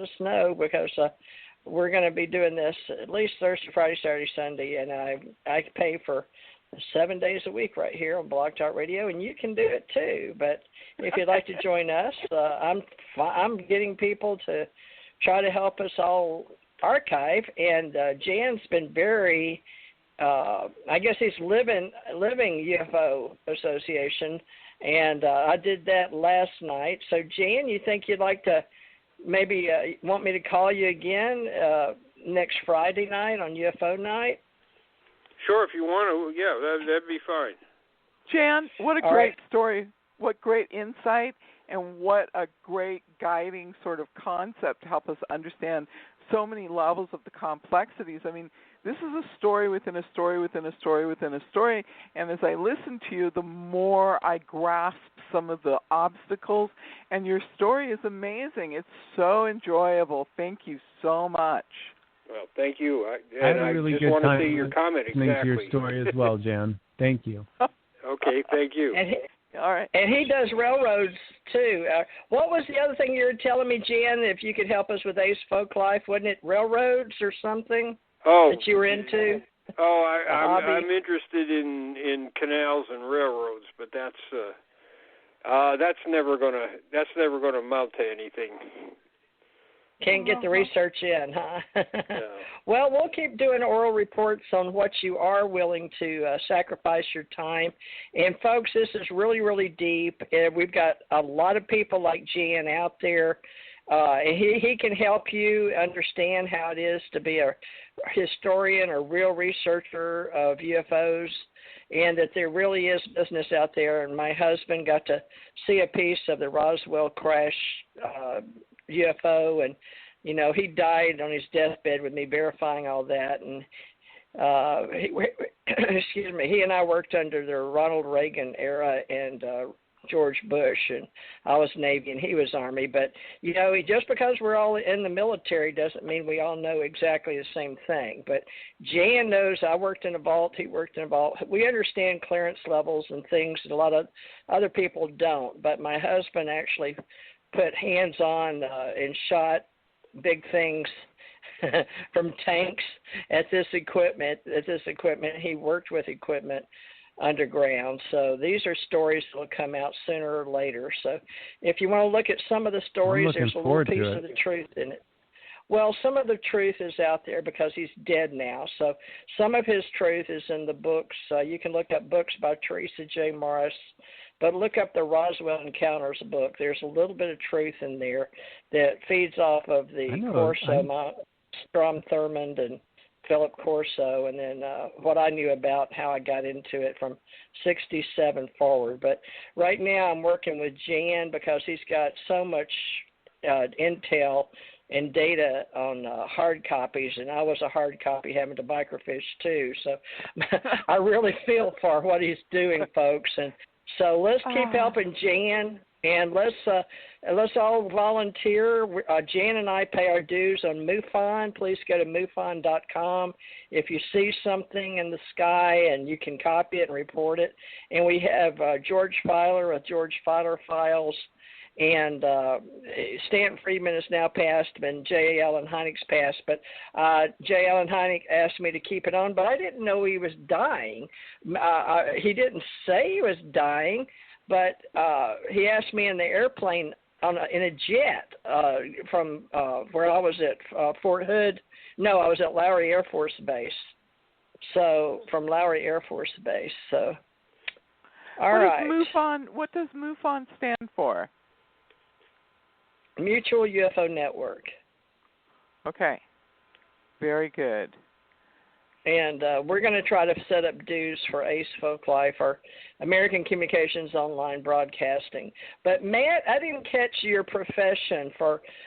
us know because we're going to be doing this at least Thursday, Friday, Saturday, Sunday, and I pay for 7 days a week right here on Blog Talk Radio, and you can do it too. But if you'd like to join us, I'm getting people to try to help us all archive, and Jan's been very, I guess he's living UFO Association, and I did that last night. So Jan, you think you'd like to maybe want me to call you again next Friday night on UFO night? Sure, if you want to. Yeah, that'd be fine. Jan, what a great story. What great insight, and what a great guiding sort of concept to help us understand so many levels of the complexities. I mean, this is a story within a story within a story within a story, and as I listen to you, the more I grasp some of the obstacles, and your story is amazing. It's so enjoyable. Thank you so much. Well, thank you. I had a really just good want time to see your comment listening exactly. to your story as well, Jan. Thank you. Okay, thank you. All right. And he does railroads, too. What was the other thing you were telling me, Jan, if you could help us with Ace Folklife? Wasn't it railroads or something that you were into? Oh, I'm interested in canals and railroads, but that's never gonna amount to anything. Can't get the research in, huh? No. Well, we'll keep doing oral reports on what you are willing to sacrifice your time. And, folks, this is really, really deep. We've got a lot of people like Jan out there. He can help you understand how it is to be a historian or real researcher of UFOs, and that there really is business out there. And my husband got to see a piece of the Roswell crash UFO, and he died on his deathbed with me verifying all that. And he and I worked under the Ronald Reagan era and George Bush, and I was Navy and he was Army. But just because we're all in the military doesn't mean we all know exactly the same thing. But Jan knows I worked in a vault, he worked in a vault. We understand clearance levels and things that a lot of other people don't. But my husband actually put hands on and shot big things from tanks at this equipment. He worked with equipment underground. So these are stories that will come out sooner or later. So if you want to look at some of the stories, there's a little piece of the truth in it. Well, some of the truth is out there because he's dead now. So some of his truth is in the books. You can look up books by Theresa J. Morris, but look up the Roswell Encounters book. There's a little bit of truth in there that feeds off of the Corso, Strom Thurmond and Philip Corso, and then what I knew about how I got into it from 67 forward. But right now I'm working with Jan because he's got so much intel and data on hard copies, and I was a hard copy having to microfiche too. So I really feel for what he's doing, folks. And so let's keep helping Jan, and let's all volunteer. Jan and I pay our dues on MUFON. Please go to MUFON.com if you see something in the sky, and you can copy it and report it. And we have George Filer with George Filer Files, and Stanton Friedman is now passed, and J. Allen Hynek's passed. But J. Allen Hynek asked me to keep it on, but I didn't know he was dying. He didn't say he was dying, but he asked me in the airplane in a jet from where I was at Fort Hood. No, I was at Lowry Air Force Base. So from Lowry Air Force Base. So all right. What does MUFON stand for? Mutual UFO Network. Okay. Very good. And we're going to try to set up dues for Ace Folklife or American Communications Online Broadcasting. But, Matt, I didn't catch your profession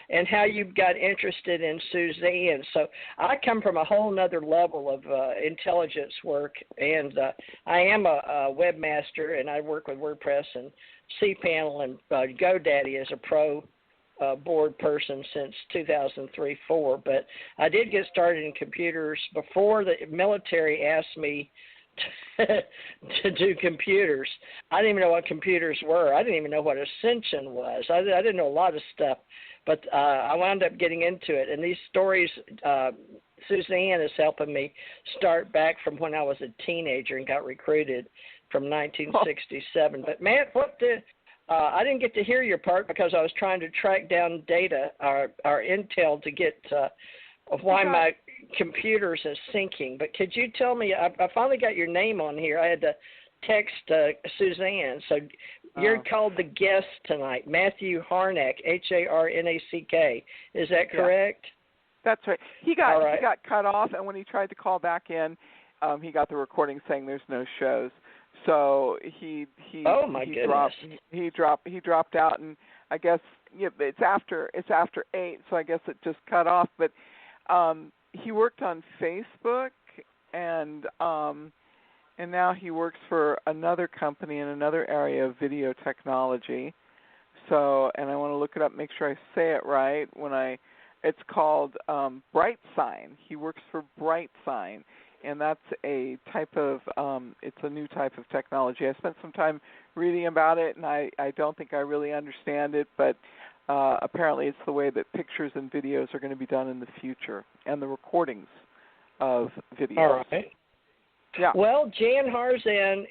and how you got interested in Suzanne. So I come from a whole other level of intelligence work, and I am a webmaster, and I work with WordPress and cPanel, and GoDaddy as a pro board person since 2003-04, but I did get started in computers before the military asked me to do computers. I didn't even know what computers were. I didn't even know what Ascension was. I didn't know a lot of stuff. But I wound up getting into it. And these stories, Suzanne is helping me start back from when I was a teenager and got recruited from 1967. But, Matt, I didn't get to hear your part because I was trying to track down data, our intel to get why my computers is syncing. But could you tell me, I finally got your name on here. I had to text Suzanne. So you're called the guest tonight, Matthew Harnack, Harnack. Is that correct? That's right. He got cut off, and when he tried to call back in, he got the recording saying there's no shows. So he dropped out, and I guess it's after 8, so I guess it just cut off. But he worked on Facebook, and now he works for another company in another area of video technology. So, and I want to look it up, make sure I say it right. It's called BrightSign. He works for BrightSign, and that's a type of it's a new type of technology. I spent some time reading about it, and I don't think I really understand it, but apparently it's the way that pictures and videos are going to be done in the future, and the recordings of videos. All right. Yeah. Well, Jan Harzan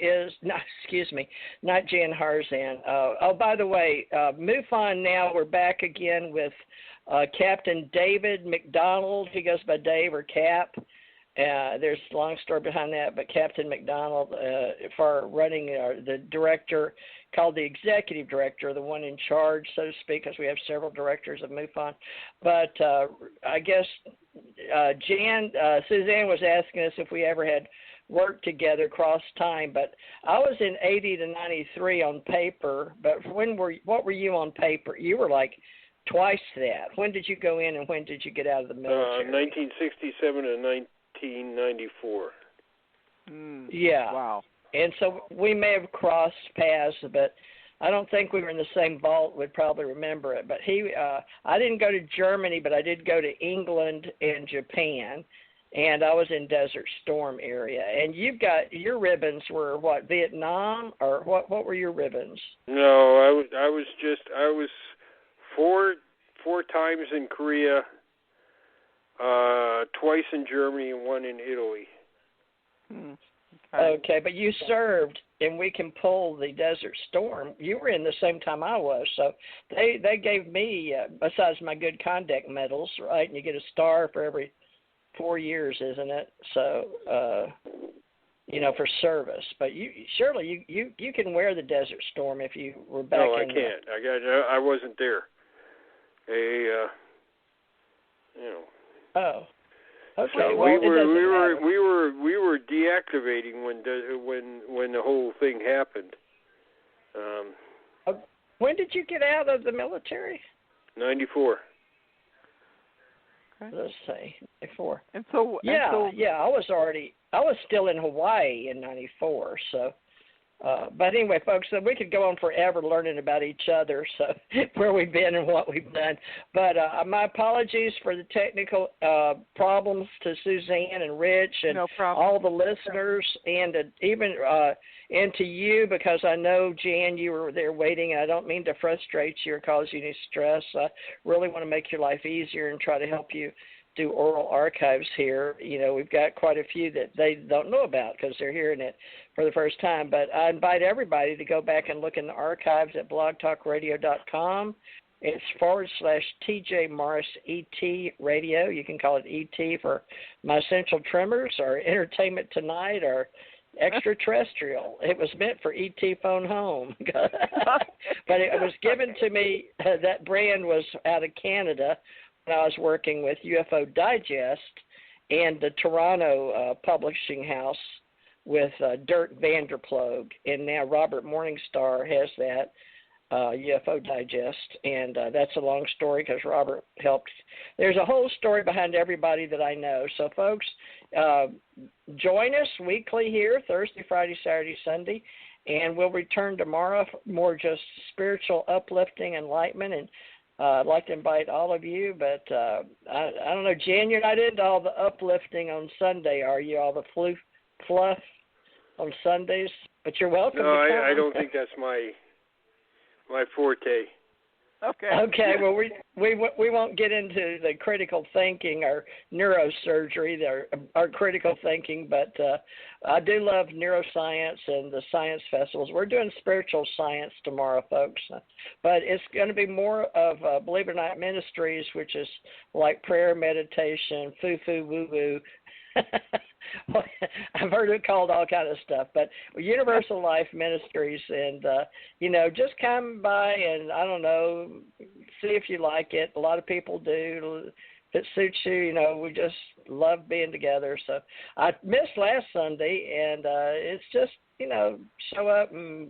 not Jan Harzan. By the way, MUFON now, we're back again with Captain David McDonald. He goes by Dave or Cap. There's a long story behind that, but Captain McDonald, for running the director, called the executive director, the one in charge, so to speak, because we have several directors of MUFON. But I guess Suzanne was asking us if we ever had worked together cross time, but I was in 80 to 93 on paper. But what were you on paper? You were like twice that. When did you go in and when did you get out of the military? 1967 and 1994. Yeah. Wow. And so we may have crossed paths, but I don't think we were in the same vault. Would probably remember it. But I didn't go to Germany, but I did go to England and Japan. And I was in Desert Storm area. And you've got your ribbons were what, Vietnam, or what were your ribbons? No, I was four times in Korea, twice in Germany, and one in Italy. Okay, but you served, and we can pull the Desert Storm. You were in the same time I was, so they gave me, besides my good conduct medals, right, and you get a star for every 4 years, isn't it? So, for service. But you can wear the Desert Storm if you were back. No, I can't. I wasn't there. Oh. Okay. So well, we were deactivating when the whole thing happened. When did you get out of the military? 94. Let's say 94. And so I was still in Hawaii in 94. So, but anyway, folks, so we could go on forever learning about each other, so where we've been and what we've done. But my apologies for the technical problems to Suzanne and Rich and all the listeners, and even and to you, because I know, Jan, you were there waiting, and I don't mean to frustrate you or cause you any stress. I really want to make your life easier and try to help you do oral archives here. We've got quite a few that they don't know about because they're hearing it for the first time. But I invite everybody to go back and look in the archives at blogtalkradio.com. It's /TJ Morris ET Radio. You can call it ET for My Essential Tremors or Entertainment Tonight or Extraterrestrial. It was meant for ET Phone Home. But it was given to me, that brand was out of Canada when I was working with UFO Digest and the Toronto publishing house with Dirk Vanderploeg. And now Robert Morningstar has that. UFO Digest, and that's a long story because Robert helped. There's a whole story behind everybody that I know. So, folks, join us weekly here, Thursday, Friday, Saturday, Sunday, and we'll return tomorrow for more just spiritual uplifting, enlightenment, and I'd like to invite all of you, but I don't know, Jan, you're not into all the uplifting on Sunday, are you? All the fluff on Sundays? But you're welcome. No, I don't think that's my forte. Okay. Well, we won't get into the critical thinking or neurosurgery, or critical thinking, but I do love neuroscience and the science festivals. We're doing spiritual science tomorrow, folks, but it's going to be more of Believe It or Not Ministries, which is like prayer, meditation, foo-foo, woo-woo. I've heard it called all kind of stuff, but Universal Life Ministries, and just come by and I don't know, see if you like it. A lot of people do. If it suits you, we just love being together. So I missed last Sunday, and it's just show up and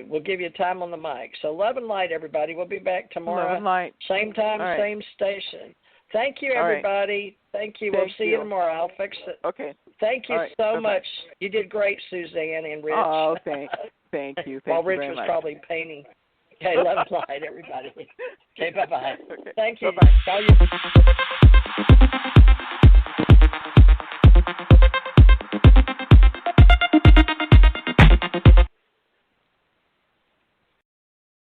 we'll give you time on the mic. So love and light, everybody. We'll be back tomorrow. Love and light. Same time, same station. Thank you, everybody. Thank you. We'll see you tomorrow. I'll fix it. Okay. Thank you so much. You did great, Suzanne and Rich. Oh, thank you. While Rich very was much. probably painting. Okay, love and light, everybody. Okay, bye-bye. Okay. Thank you. Bye-bye. Bye.